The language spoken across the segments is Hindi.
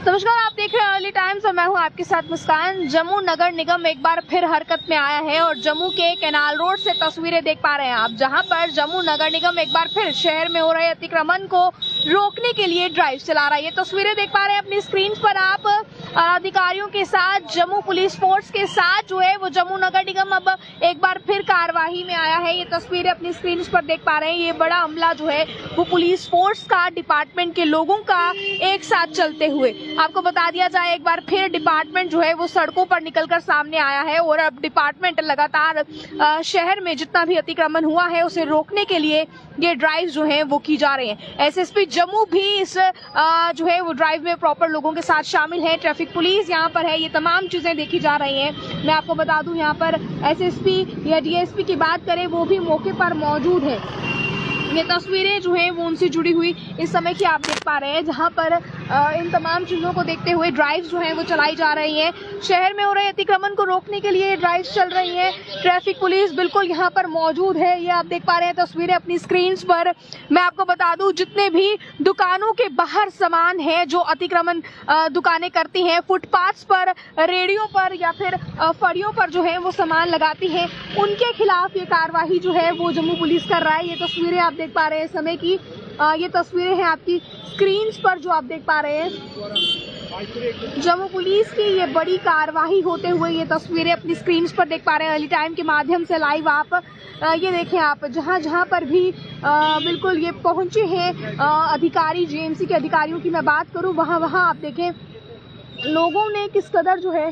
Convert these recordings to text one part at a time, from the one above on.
नमस्कार, आप देख रहे हैं अर्ली टाइम्स और मैं हूं आपके साथ मुस्कान। जम्मू नगर निगम एक बार फिर हरकत में आया है और जम्मू के कैनाल रोड से तस्वीरें देख पा रहे हैं आप, जहां पर जम्मू नगर निगम एक बार फिर शहर में हो रहे अतिक्रमण को रोकने के लिए ड्राइव चला रहा है। ये तस्वीरें देख पा रहे हैं अपनी स्क्रीन पर आप। अधिकारियों के साथ, जम्मू पुलिस फोर्स के साथ जो है वो जम्मू नगर निगम अब एक बार फिर कार्यवाही में आया है। ये तस्वीरें अपनी स्क्रीन पर देख पा रहे हैं। ये बड़ा हमला जो है वो पुलिस फोर्स का, डिपार्टमेंट के लोगों का एक साथ चलते हुए, आपको बता दिया जाए एक बार फिर डिपार्टमेंट जो है वो सड़कों पर निकलकर सामने आया है और अब डिपार्टमेंट लगातार शहर में जितना भी अतिक्रमण हुआ है उसे रोकने के लिए ये ड्राइव जो है वो की जा रहे हैं। एसएसपी जम्मू भी इस जो है वो ड्राइव में प्रॉपर लोगों के साथ शामिल है। ट्रैफिक पुलिस यहाँ पर है। ये तमाम चीजें देखी जा रही हैं। मैं आपको बता दूं यहाँ पर एसएसपी या डीएसपी की बात करें वो भी मौके पर मौजूद है। ये तस्वीरें जो है वो उनसे जुड़ी हुई इस समय की आप देख पा रहे हैं, जहां पर इन तमाम चीजों को देखते हुए ड्राइव जो है वो चलाई जा रही हैं। शहर में हो रहे अतिक्रमण को रोकने के लिए ड्राइव चल रही हैं। ट्रैफिक पुलिस बिल्कुल यहां पर मौजूद है। ये आप देख पा रहे हैं तस्वीरें अपनी स्क्रीन पर। मैं आपको बता दूं, जितने भी दुकानों के बाहर सामान है जो अतिक्रमण दुकानें करती हैं, फुटपाथ पर, रेडियो पर या फिर फड़ियों पर जो है वो सामान लगाती है, उनके खिलाफ ये कार्यवाही जो है वो जम्मू पुलिस कर रहा है। ये तस्वीरें आप देख पा रहे हैं समय की। ये तस्वीरें हैं आपकी स्क्रीन पर जो आप देख पा रहे हैं। जम्मू पुलिस की ये बड़ी कार्यवाही होते हुए ये तस्वीरें अपनी स्क्रीन पर देख पा रहे हैं अर्ली टाइम के माध्यम से लाइव आप। ये देखें आप, जहां पर भी बिल्कुल ये पहुंचे हैं अधिकारी, जेएमसी के अधिकारियों की मैं बात करूं, वहां आप देखें लोगों ने किस कदर जो है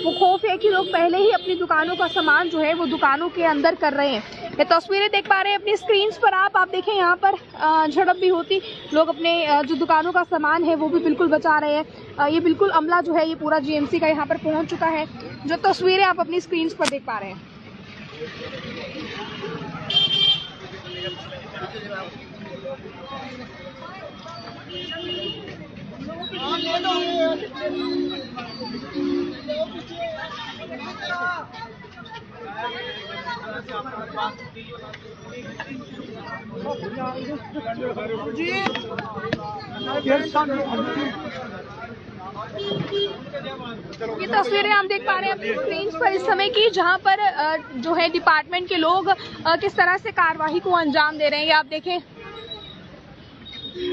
वो खौफ है कि लोग पहले ही अपनी दुकानों का सामान जो है वो दुकानों के अंदर कर रहे हैं। ये तस्वीरें देख पा रहे हैं अपनी स्क्रीन पर आप देखें यहाँ पर झड़प भी होती, लोग अपने जो दुकानों का सामान है वो भी बिल्कुल बचा रहे हैं। ये बिल्कुल अमला जो है ये पूरा जीएमसी का यहाँ पर पहुँच चुका है। जो तस्वीरें आप अपनी स्क्रीन पर देख पा रहे हैं। ये तस्वीरें हम देख पा रहे हैं अपनी स्क्रीन पर इस समय की, जहां पर जो है डिपार्टमेंट के लोग किस तरह से कार्यवाही को अंजाम दे रहे हैं। ये आप देखें,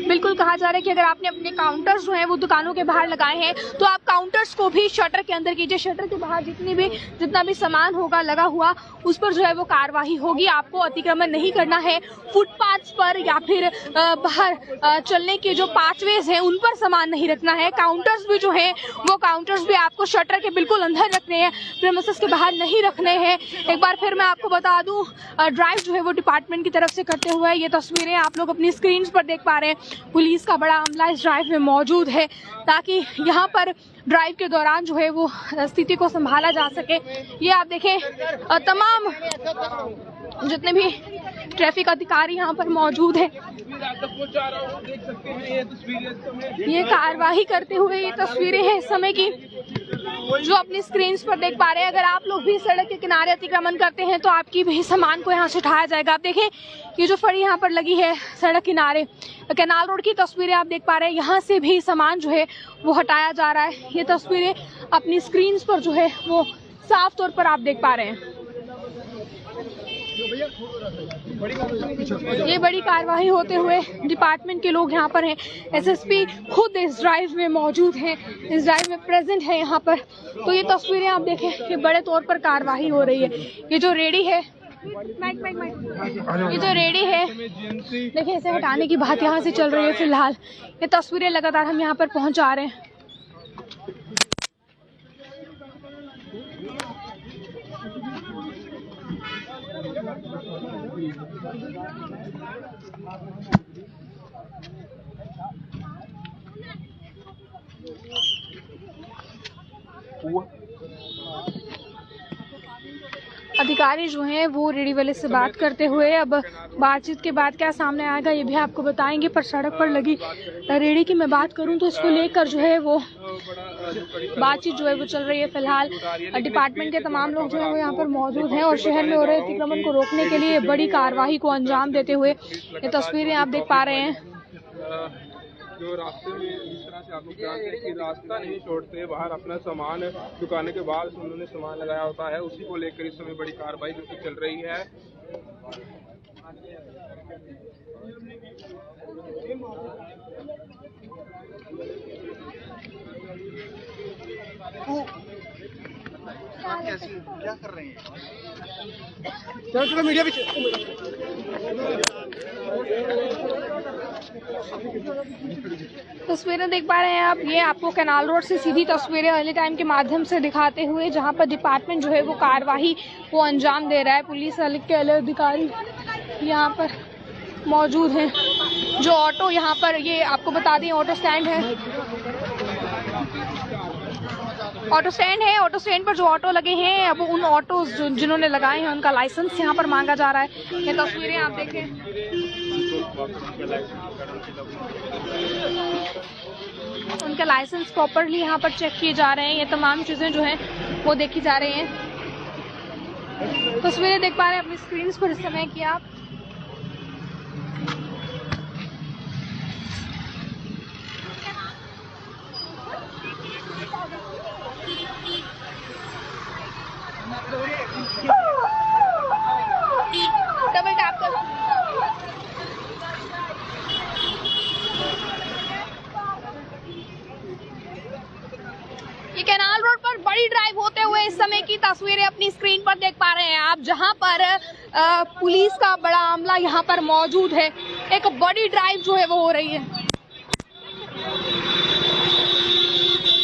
बिल्कुल कहा जा रहा है कि अगर आपने अपने काउंटर्स जो हैं वो दुकानों के बाहर लगाए हैं तो आप काउंटर्स को भी शटर के अंदर कीजिए। शटर के बाहर जितना भी सामान होगा लगा हुआ उस पर जो है वो कार्यवाही होगी। आपको अतिक्रमण नहीं करना है। फुटपाथ पर या फिर बाहर चलने के जो पाथवेज हैं उन पर सामान नहीं रखना है। काउंटर्स भी जो है वो काउंटर्स भी आपको शटर के बिल्कुल अंदर रखने हैं, प्रेमिसेस के बाहर नहीं रखने हैं। एक बार फिर मैं आपको बता दूं, ड्राइव जो है वो डिपार्टमेंट की तरफ से करते हुए ये तस्वीरें आप लोग अपनी स्क्रीन पर देख पा रहे हैं। पुलिस का बड़ा अमला इस ड्राइव में मौजूद है ताकि यहाँ पर ड्राइव के दौरान जो है वो स्थिति को संभाला जा सके। ये आप देखें तमाम जितने भी ट्रैफिक अधिकारी यहाँ पर मौजूद है ये कार्यवाही करते हुए ये तस्वीरें हैं इस समय की जो अपनी स्क्रीन पर देख पा रहे हैं। अगर आप लोग भी सड़क के किनारे अतिक्रमण करते हैं तो आपकी भी सामान को यहाँ से उठाया जाएगा। आप देखें ये जो फड़ी यहाँ पर लगी है सड़क किनारे, कैनाल रोड की तस्वीरें आप देख पा रहे हैं। यहाँ से भी सामान जो है वो हटाया जा रहा है। ये तस्वीरें अपनी स्क्रीन पर जो है वो साफ तौर पर आप देख पा रहे हैं। ये बड़ी कार्यवाही होते हुए डिपार्टमेंट के लोग यहाँ पर हैं। एसएसपी खुद इस ड्राइव में मौजूद हैं, इस ड्राइव में प्रेजेंट है यहाँ पर। तो ये तस्वीरें आप देखें, ये बड़े तौर पर कार्यवाही हो रही है। ये जो रेडी है ये जो रेडी है देखिए, इसे हटाने की बात यहाँ से चल रही है फिलहाल। ये तस्वीरें लगातार हम यहाँ पर पहुँचा रहे हैं। अधिकारी जो हैं वो रेडी वाले से बात करते हुए अब बातचीत के बाद क्या सामने आएगा ये भी आपको बताएंगे। पर सड़क पर लगी रेडी की मैं बात करूं तो इसको लेकर जो है वो बातचीत जो है वो चल रही है। फिलहाल डिपार्टमेंट के तमाम लोग जो है वो यहाँ पर मौजूद हैं और शहर में हो रहे अतिक्रमण को रोकने के लिए बड़ी कार्यवाही को अंजाम देते हुए ये तस्वीरें आप देख पा रहे हैं। जो रास्ते में जिस तरह से आप लोग जानते हैं कि रास्ता नहीं छोड़ते, बाहर अपना सामान दुकान के बाद उन्होंने सामान लगाया होता है, उसी को लेकर इस समय बड़ी कार्रवाई जो कि चल रही है। क्या कर रहे हैं? चलो मीडिया पीछे। तस्वीरें देख पा रहे हैं आप, ये आपको कैनाल रोड से सीधी तस्वीरें अर्ली टाइम के माध्यम से दिखाते हुए, जहां पर डिपार्टमेंट जो है वो कार्यवाही को अंजाम दे रहा है। पुलिस के अधिकारी यहां पर मौजूद हैं। जो ऑटो यहाँ पर, ये आपको बता दें ऑटो स्टैंड है, ऑटो स्टैंड पर जो ऑटो लगे हैं, अब उन ऑटो जिन्होंने लगाए हैं उनका लाइसेंस यहाँ पर मांगा जा रहा है। ये तस्वीरें आप देखें, उनके लाइसेंस प्रॉपरली यहाँ पर चेक किए जा रहे हैं। ये तमाम चीजें जो हैं वो देखी जा रही हैं। तस्वीरें देख पा रहे हैं अपनी स्क्रीन पर इस समय की आप। डबल टैप कर। ये कैनाल रोड पर बड़ी ड्राइव होते हुए इस समय की तस्वीरें अपनी स्क्रीन पर देख पा रहे हैं आप, जहां पर पुलिस का बड़ा अमला यहां पर मौजूद है। एक बड़ी ड्राइव जो है वो हो रही है।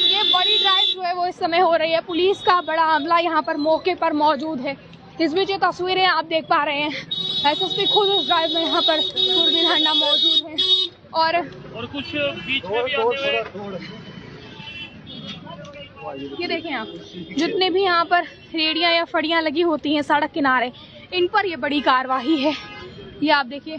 ये बड़ी ड्राइव जो है वो इस समय हो रही है। पुलिस का बड़ा अमला यहां पर मौके पर मौजूद है। इस बीच ये तस्वीरें आप देख पा रहे हैं, एसएसपी खुद इस ड्राइव में यहाँ पर सुरवीर हंडा मौजूद है। और कुछ बीच में भी आते हुए ये देखें आप, जितने भी यहाँ पर रेडियां या फड़ियां लगी होती हैं सड़क किनारे, इन पर ये बड़ी कार्यवाही है। ये आप देखिए,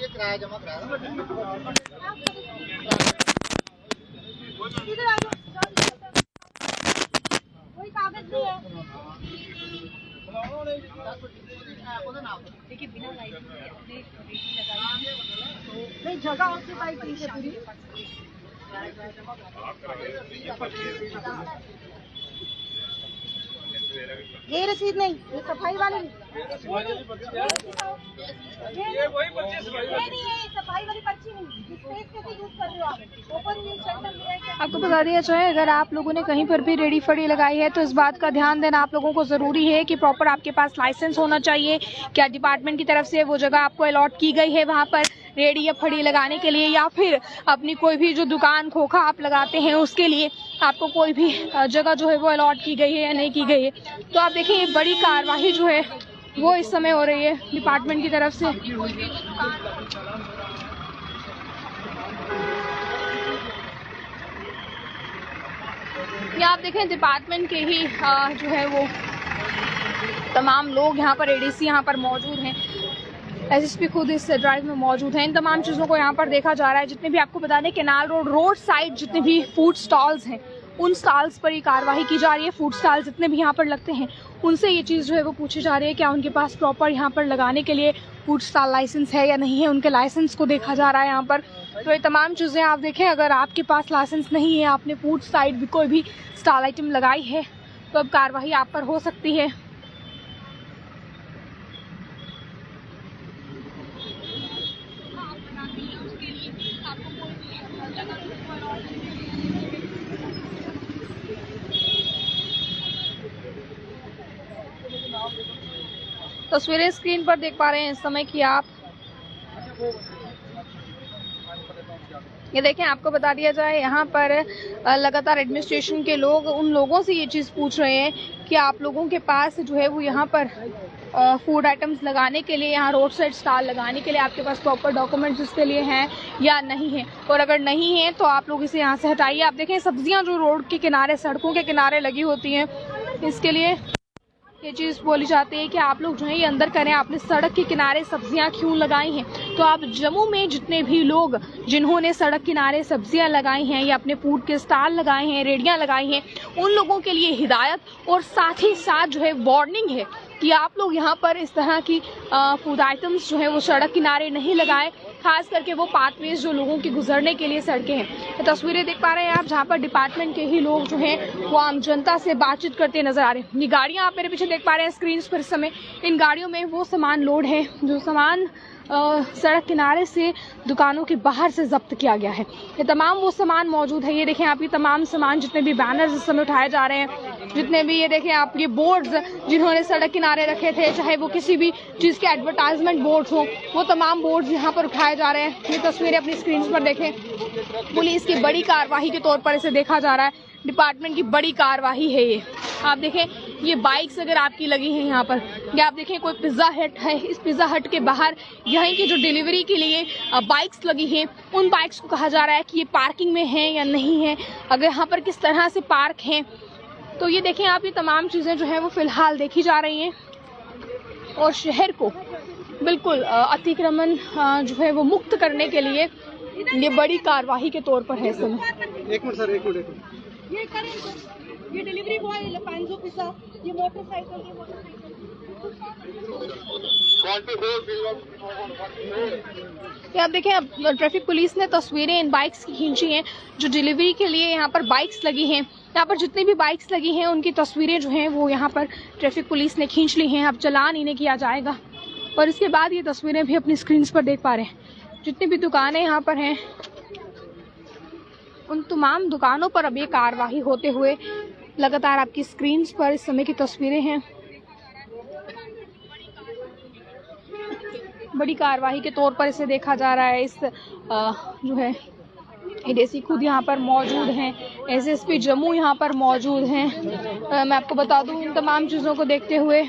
किराया जमा कराया कोई कागज नहीं है। देखिए बिना लाइसेंस नहीं जगह ऑक्यूपाई की है पूरी। ये रसीद नहीं, ये सफाई वाले नहीं, ये वही पर्ची नहीं है, सफाई वाली पर्ची नहीं। स्पेस कैसे यूज कर रहे हो आप? ओपन सेंटर में है क्या? आपको बता दिया जाए, अगर आप लोगों ने कहीं पर भी रेडी फड़ी लगाई है तो इस बात का ध्यान देना आप लोगों को ज़रूरी है कि प्रॉपर आपके पास लाइसेंस होना चाहिए। क्या डिपार्टमेंट की तरफ से वो जगह आपको अलॉट की गई है वहाँ पर रेडी या फड़ी लगाने के लिए, या फिर अपनी कोई भी जो दुकान खोखा आप लगाते हैं उसके लिए आपको कोई भी जगह जो है वो अलॉट की गई है या नहीं की गई है। तो आप देखिए, ये बड़ी कार्यवाही जो है वो इस समय हो रही है डिपार्टमेंट की तरफ से। ये आप देखें, डिपार्टमेंट के ही जो है वो तमाम लोग यहाँ पर, एडीसी यहाँ पर मौजूद हैं, एसएसपी खुद इस ड्राइव में मौजूद हैं। इन तमाम चीज़ों को यहाँ पर देखा जा रहा है। जितने भी आपको बता दें, कैनाल रोड साइड जितने भी फूड स्टॉल्स हैं उन स्टॉल्स पर ही कार्रवाई की जा रही है। फूड स्टॉल जितने भी यहाँ पर लगते हैं उनसे ये चीज़ जो है वो पूछी जा रही है, क्या उनके पास प्रॉपर यहाँ पर लगाने के लिए फूड स्टॉल लाइसेंस है या नहीं है। उनके लाइसेंस को देखा जा रहा है यहाँ पर। तो ये तमाम चीज़ें आप देखें, अगर आपके पास लाइसेंस नहीं है, आपने फूड साइड भी कोई भी स्टॉल आइटम लगाई है, तो अब कार्रवाई आप पर हो सकती है। तस्वीरें स्क्रीन पर देख पा रहे हैं इस समय की आप। ये देखें, आपको बता दिया जाए, यहाँ पर लगातार एडमिनिस्ट्रेशन के लोग उन लोगों से ये चीज़ पूछ रहे हैं कि आप लोगों के पास जो है वो यहाँ पर फूड आइटम्स लगाने के लिए, यहाँ रोड साइड स्टॉल लगाने के लिए आपके पास प्रॉपर डॉक्यूमेंट्स इसके लिए हैं या नहीं है, और अगर नहीं है तो आप लोग इसे यहाँ से हटाइए। आप देखें, सब्जियाँ जो रोड के किनारे, सड़कों के किनारे लगी होती हैं, इसके लिए ये चीज़ बोली जाती है कि आप लोग जो है ये अंदर करें, आपने सड़क के किनारे सब्जियां क्यों लगाई हैं। तो आप जम्मू में जितने भी लोग जिन्होंने सड़क किनारे सब्जियां लगाई हैं या अपने फूड के स्टॉल लगाए हैं, रेडियां लगाई हैं, उन लोगों के लिए हिदायत और साथ ही साथ जो है वार्निंग है कि आप लोग यहाँ पर इस तरह की फूड आइटम्स जो है वो सड़क किनारे नहीं लगाएं, खास करके वो पाथवेज जो लोगों के गुजरने के लिए सड़कें हैं। तो तस्वीरें देख पा रहे हैं आप जहाँ पर डिपार्टमेंट के ही लोग जो हैं वो आम जनता से बातचीत करते नजर आ रहे हैं। ये गाड़ियाँ आप मेरे पीछे देख पा रहे हैं स्क्रीन पर इस समय, इन गाड़ियों में वो सामान लोड है जो सामान सड़क किनारे से दुकानों के बाहर से जब्त किया गया है। ये तमाम वो सामान मौजूद है। ये देखें आप, ये तमाम सामान जितने भी बैनर्स इस समय उठाए जा रहे हैं, जितने भी ये देखें आप ये बोर्ड्स जिन्होंने सड़क किनारे रखे थे, चाहे वो किसी भी चीज़ के एडवर्टाइजमेंट बोर्ड्स हो, वो तमाम बोर्ड्स यहाँ पर उठाए जा रहे हैं। ये तस्वीरें अपनी स्क्रीन पर देखें, पुलिस की बड़ी कार्रवाई के तौर पर इसे देखा जा रहा है। डिपार्टमेंट की बड़ी कार्रवाई है ये। आप देखें ये बाइक्स अगर आपकी लगी हैं यहाँ पर, या आप देखें कोई पिज़्ज़ा हट है, इस पिज़्ज़ा हट के बाहर यहीं की जो डिलीवरी के लिए बाइक्स लगी हैं, उन बाइक्स को कहा जा रहा है कि ये पार्किंग में हैं या नहीं है, अगर यहाँ पर किस तरह से पार्क हैं। तो ये देखें आप, ये तमाम चीज़ें जो है वो फ़िलहाल देखी जा रही हैं और शहर को बिल्कुल अतिक्रमण जो है वो मुक्त करने के लिए ये बड़ी कार्रवाई के तौर पर है। इस समय एक मिनट सर, एक मिनट। ये करें, ये डिलीवरी बॉय पांचो पिज्जा, ये मोटरसाइकिल, ये आप देखें, अब ट्रैफिक पुलिस ने तस्वीरें इन बाइक्स की खींची हैं जो डिलीवरी के लिए यहाँ पर बाइक्स लगी हैं। यहाँ पर जितनी भी बाइक्स लगी हैं उनकी तस्वीरें जो हैं वो यहाँ पर ट्रैफिक पुलिस ने खींच ली हैं। अब चालान इन्हें किया जाएगा और इसके बाद ये तस्वीरें भी अपनी स्क्रीन पर देख पा रहे हैं। जितनी भी दुकानें यहाँ पर हैं उन तमाम दुकानों पर अब ये कार्रवाई होते हुए लगातार आपकी स्क्रीन पर इस समय की तस्वीरें हैं। बड़ी कार्रवाई के तौर पर इसे देखा जा रहा है। इस जो है एडीसी खुद यहाँ पर मौजूद हैं, एसएसपी जम्मू यहाँ पर मौजूद हैं। मैं आपको बता दूँ इन तमाम चीज़ों को देखते हुए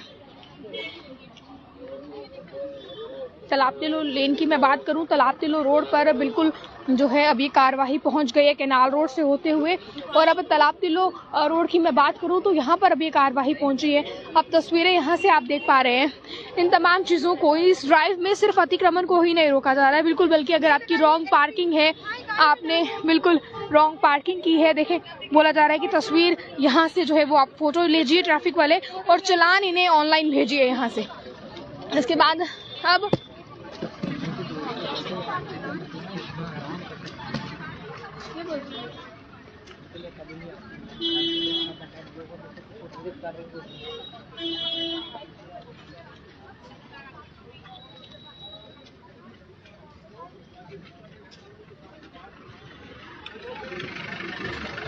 तालाब तिलो लेन की मैं बात करूं, तालाब तिलो रोड पर बिल्कुल जो है अब ये कार्रवाई पहुंच गई है कैनाल रोड से होते हुए। और अब तालाब तिलो रोड की मैं बात करूं तो यहाँ पर अब ये कार्रवाई पहुंची है। अब तस्वीरें यहाँ से आप देख पा रहे हैं। इन तमाम चीज़ों को, इस ड्राइव में सिर्फ अतिक्रमण को ही नहीं रोका जा रहा है बिल्कुल, बल्कि अगर आपकी रॉन्ग पार्किंग है, आपने बिल्कुल रॉन्ग पार्किंग की है, देखें बोला जा रहा है कि तस्वीर यहाँ से जो है वो आप फोटो लीजिए ट्रैफिक वाले और चालान इन्हें ऑनलाइन भेजिए यहाँ से। इसके बाद अब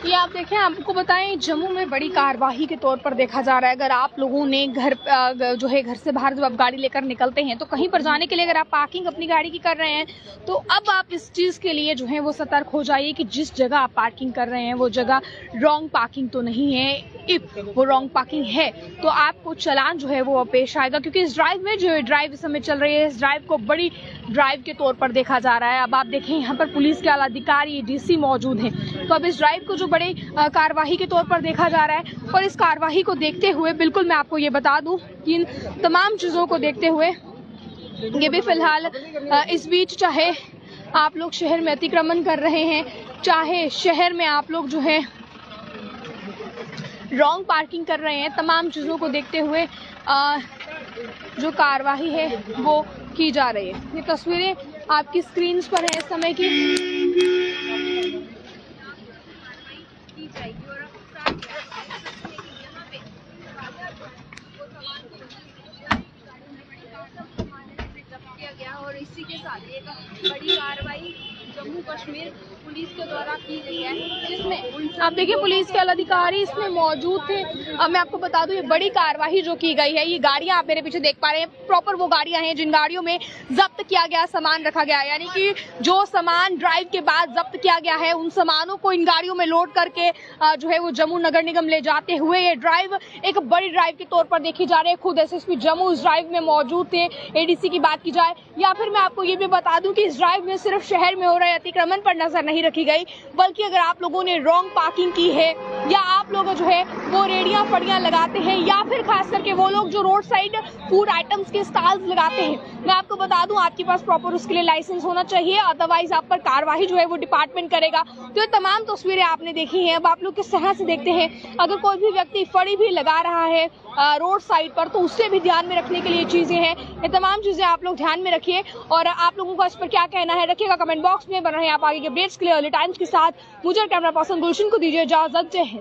ये आप देखें, आपको बताएं जम्मू में बड़ी कार्रवाई के तौर पर देखा जा रहा है। अगर आप लोगों ने घर से बाहर जब आप गाड़ी लेकर निकलते हैं तो कहीं पर जाने के लिए अगर आप पार्किंग अपनी गाड़ी की कर रहे हैं तो अब आप इस चीज़ के लिए जो है वो सतर्क हो जाइए कि जिस जगह आप पार्किंग कर रहे हैं वो जगह रॉन्ग पार्किंग तो नहीं है। इफ वो रॉन्ग पार्किंग है तो आपको चालान जो है वो पेश आएगा, क्योंकि इस ड्राइव में जो ड्राइव इस समय चल रही है, इस ड्राइव को बड़ी ड्राइव के तौर पर देखा जा रहा है। अब आप देखें यहाँ पर पुलिस के आला अधिकारी डीसी मौजूद हैं, तो अब इस ड्राइव को जो बड़े कार्रवाई के तौर पर देखा जा रहा है। और इस कार्रवाई को देखते हुए बिल्कुल मैं आपको ये बता दूं कि इन तमाम चीज़ों को देखते हुए ये भी फिलहाल इस बीच चाहे आप लोग शहर में अतिक्रमण कर रहे हैं, चाहे शहर में आप लोग जो है रॉन्ग पार्किंग कर रहे हैं, तमाम चीज़ों को देखते हुए जो कार्रवाई है वो की जा रही है। ये तस्वीरें आपकी स्क्रीन पर है इस समय की। और इसी के साथ एक बड़ी कार्रवाई जम्मू कश्मीर पुलिस के द्वारा की गई है, जिसमें आप देखिए पुलिस के अधिकारी इसमें मौजूद थे। अब मैं आपको बता दूं ये बड़ी कार्रवाई जो की गई है, ये गाड़ियां आप मेरे पीछे देख पा रहे हैं, प्रॉपर वो गाड़ियां हैं जिन गाड़ियों में जब्त किया गया सामान रखा गया है। यानी कि जो सामान ड्राइव के बाद जब्त किया गया है उन सामानों को इन गाड़ियों में लोड करके जो है वो जम्मू नगर निगम ले जाते हुए ये ड्राइव एक बड़ी ड्राइव के तौर पर देखी जा रही है। खुद एसएसपी जम्मू इस ड्राइव में मौजूद थे। एडीसी की बात की जाए या फिर मैं आपको ये भी बता दूं कि इस ड्राइव में सिर्फ शहर में हो रहे अतिक्रमण पर नजर नहीं रखी गई, बल्कि अगर आप लोगों ने रॉन्ग पार्किंग की है या आप लोग जो है वो रेडियां फड़ियां लगाते हैं, या फिर खास करके वो लोग जो रोड साइड फूड आइटम्स के स्टॉल्स लगाते हैं। मैं आपको बता दूं, आपके पास प्रॉपर उसके लिए लाइसेंस होना चाहिए, अदरवाइज आप पर कार्रवाई जो है वो डिपार्टमेंट करेगा। तो ये तमाम तस्वीरें आपने देखी हैं। अब आप लोग किस तरह से देखते हैं, अगर कोई भी व्यक्ति फड़ी भी लगा रहा है रोड साइड पर, तो उससे भी ध्यान में रखने के लिए चीजें हैं। ये तमाम चीजें आप लोग ध्यान में रखिए, और आप लोगों का इस पर क्या कहना है रखिएगा कमेंट बॉक्स में। बन रहे हैं आप आगे के अपडेट्स के लिए अर्ली टाइम्स के साथ। मुझे कैमरा पर्सन गुलशन को दीजिए इजाजत। जय हिंद।